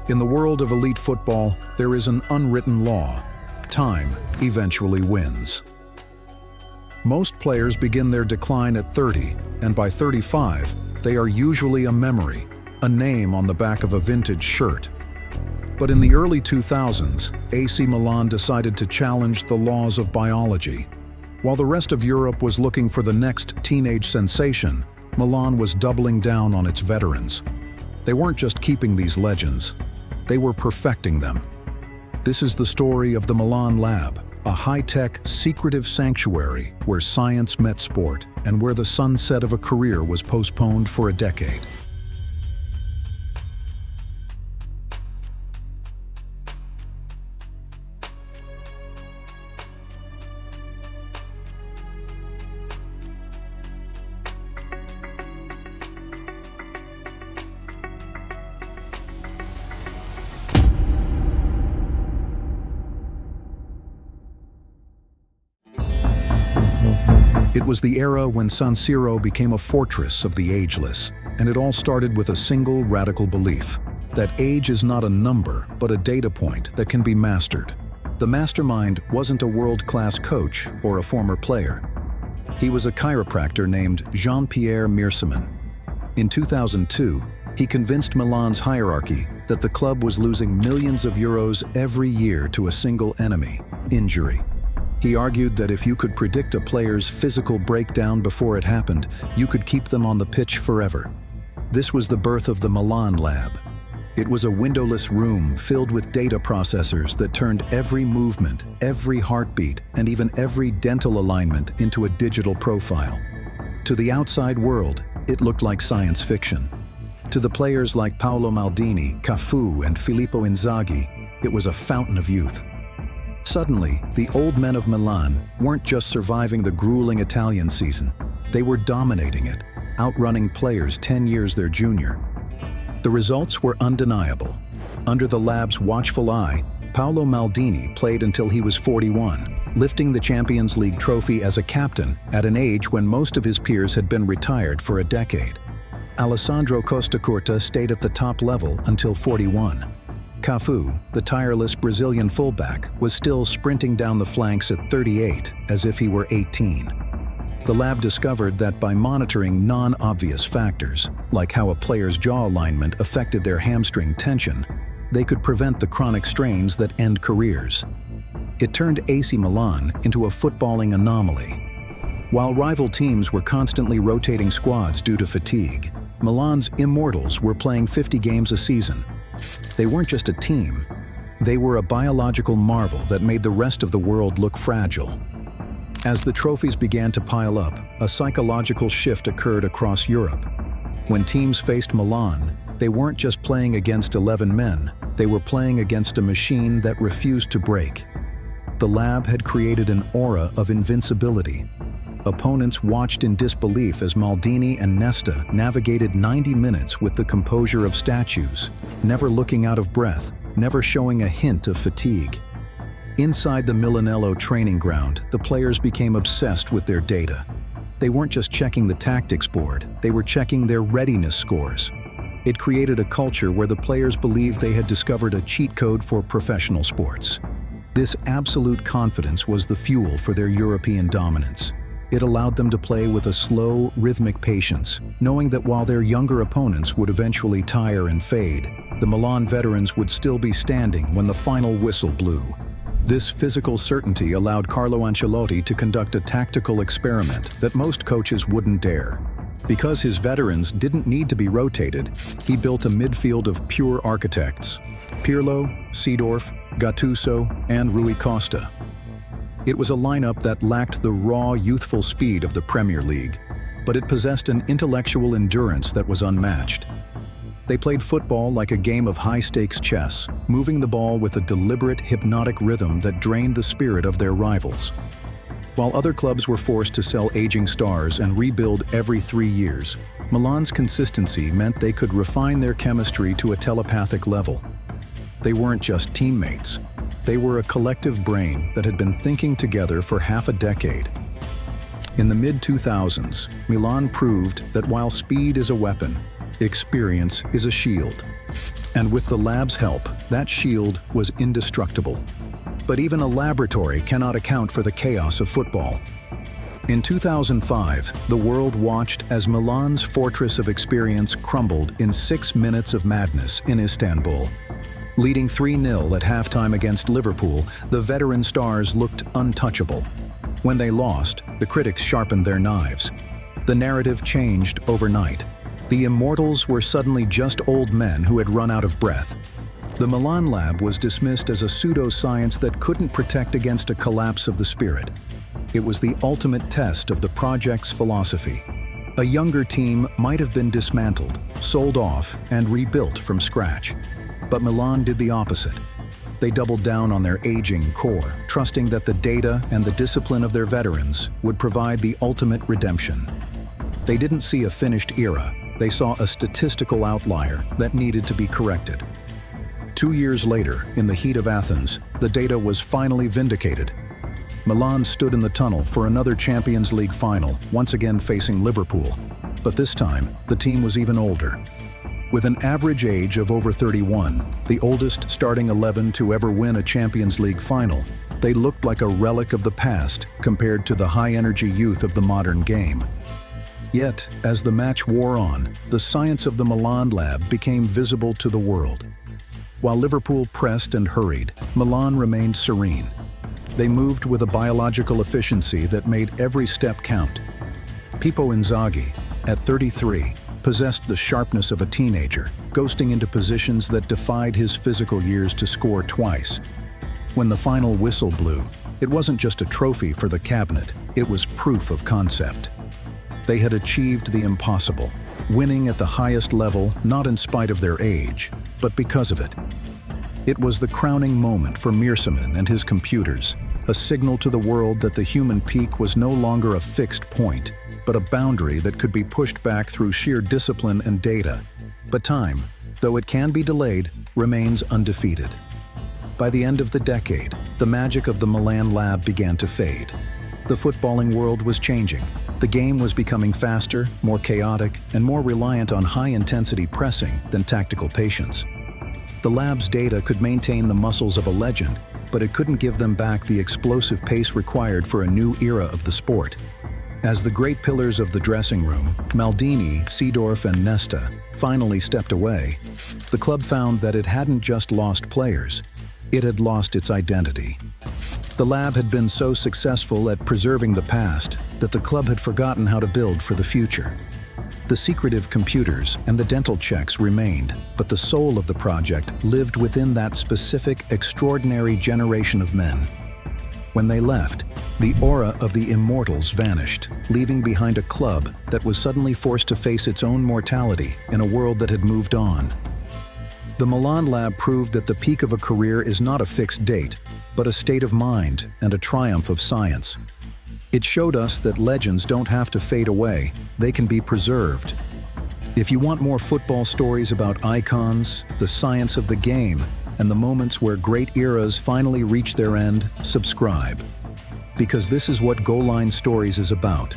In the world of elite football, there is an unwritten law. Time eventually wins. Most players begin their decline at 30, and by 35, they are usually a memory, a name on the back of a vintage shirt. But in the early 2000s, AC Milan decided to challenge the laws of biology. While the rest of Europe was looking for the next teenage sensation, Milan was doubling down on its veterans. They weren't just keeping these legends, they were perfecting them. This is the story of the Milan Lab, a high-tech, secretive sanctuary where science met sport and where the sunset of a career was postponed for a decade. It was the era when San Siro became a fortress of the ageless, and it all started with a single radical belief: that age is not a number, but a data point that can be mastered. The mastermind wasn't a world-class coach or a former player. He was a chiropractor named Jean-Pierre Meersemann. In 2002, he convinced Milan's hierarchy that the club was losing millions of euros every year to a single enemy: injury. He argued that if you could predict a player's physical breakdown before it happened, you could keep them on the pitch forever. This was the birth of the Milan Lab. It was a windowless room filled with data processors that turned every movement, every heartbeat, and even every dental alignment into a digital profile. To the outside world, it looked like science fiction. To the players like Paolo Maldini, Cafu, and Filippo Inzaghi, it was a fountain of youth. Suddenly, the old men of Milan weren't just surviving the grueling Italian season. They were dominating it, outrunning players 10 years their junior. The results were undeniable. Under the lab's watchful eye, Paolo Maldini played until he was 41, lifting the Champions League trophy as a captain at an age when most of his peers had been retired for a decade. Alessandro Costacurta stayed at the top level until 41. Cafu, the tireless Brazilian fullback, was still sprinting down the flanks at 38, as if he were 18. The lab discovered that by monitoring non-obvious factors, like how a player's jaw alignment affected their hamstring tension, they could prevent the chronic strains that end careers. It turned AC Milan into a footballing anomaly. While rival teams were constantly rotating squads due to fatigue, Milan's immortals were playing 50 games a season. They weren't just a team, they were a biological marvel that made the rest of the world look fragile. As the trophies began to pile up, a psychological shift occurred across Europe. When teams faced Milan, they weren't just playing against 11 men, they were playing against a machine that refused to break. The lab had created an aura of invincibility. Opponents watched in disbelief as Maldini and Nesta navigated 90 minutes with the composure of statues, never looking out of breath, never showing a hint of fatigue. Inside the Milanello training ground, the players became obsessed with their data. They weren't just checking the tactics board, they were checking their readiness scores. It created a culture where the players believed they had discovered a cheat code for professional sports. This absolute confidence was the fuel for their European dominance. It allowed them to play with a slow, rhythmic patience, knowing that while their younger opponents would eventually tire and fade, the Milan veterans would still be standing when the final whistle blew. This physical certainty allowed Carlo Ancelotti to conduct a tactical experiment that most coaches wouldn't dare. Because his veterans didn't need to be rotated, he built a midfield of pure architects: Pirlo, Seedorf, Gattuso, and Rui Costa. It was a lineup that lacked the raw, youthful speed of the Premier League, but it possessed an intellectual endurance that was unmatched. They played football like a game of high-stakes chess, moving the ball with a deliberate, hypnotic rhythm that drained the spirit of their rivals. While other clubs were forced to sell aging stars and rebuild every 3 years, Milan's consistency meant they could refine their chemistry to a telepathic level. They weren't just teammates. They were a collective brain that had been thinking together for half a decade. In the mid-2000s, Milan proved that while speed is a weapon, experience is a shield. And with the lab's help, that shield was indestructible. But even a laboratory cannot account for the chaos of football. In 2005, the world watched as Milan's fortress of experience crumbled in 6 minutes of madness in Istanbul. Leading 3-0 at halftime against Liverpool, the veteran stars looked untouchable. When they lost, the critics sharpened their knives. The narrative changed overnight. The immortals were suddenly just old men who had run out of breath. The Milan lab was dismissed as a pseudoscience that couldn't protect against a collapse of the spirit. It was the ultimate test of the project's philosophy. A younger team might have been dismantled, sold off, and rebuilt from scratch. But Milan did the opposite. They doubled down on their aging core, trusting that the data and the discipline of their veterans would provide the ultimate redemption. They didn't see a finished era. They saw a statistical outlier that needed to be corrected. 2 years later, in the heat of Athens, the data was finally vindicated. Milan stood in the tunnel for another Champions League final, once again facing Liverpool. But this time, the team was even older. With an average age of over 31, the oldest starting 11 to ever win a Champions League final, they looked like a relic of the past compared to the high-energy youth of the modern game. Yet, as the match wore on, the science of the Milan lab became visible to the world. While Liverpool pressed and hurried, Milan remained serene. They moved with a biological efficiency that made every step count. Pippo Inzaghi, at 33, possessed the sharpness of a teenager, ghosting into positions that defied his physical years to score twice. When the final whistle blew, it wasn't just a trophy for the cabinet, it was proof of concept. They had achieved the impossible, winning at the highest level not in spite of their age, but because of it. It was the crowning moment for Mirsaman and his computers, a signal to the world that the human peak was no longer a fixed point, but a boundary that could be pushed back through sheer discipline and data. But time, though it can be delayed, remains undefeated. By the end of the decade, the magic of the Milan lab began to fade. The footballing world was changing. The game was becoming faster, more chaotic, and more reliant on high-intensity pressing than tactical patience. The lab's data could maintain the muscles of a legend, but it couldn't give them back the explosive pace required for a new era of the sport. As the great pillars of the dressing room, Maldini, Seedorf, and Nesta, finally stepped away, the club found that it hadn't just lost players, it had lost its identity. The lab had been so successful at preserving the past that the club had forgotten how to build for the future. The secretive computers and the dental checks remained, but the soul of the project lived within that specific, extraordinary generation of men. When they left, the aura of the immortals vanished, leaving behind a club that was suddenly forced to face its own mortality in a world that had moved on. The Milan lab proved that the peak of a career is not a fixed date, but a state of mind and a triumph of science. It showed us that legends don't have to fade away, they can be preserved. If you want more football stories about icons, the science of the game, and the moments where great eras finally reach their end, subscribe. Because this is what Goal Line Stories is about.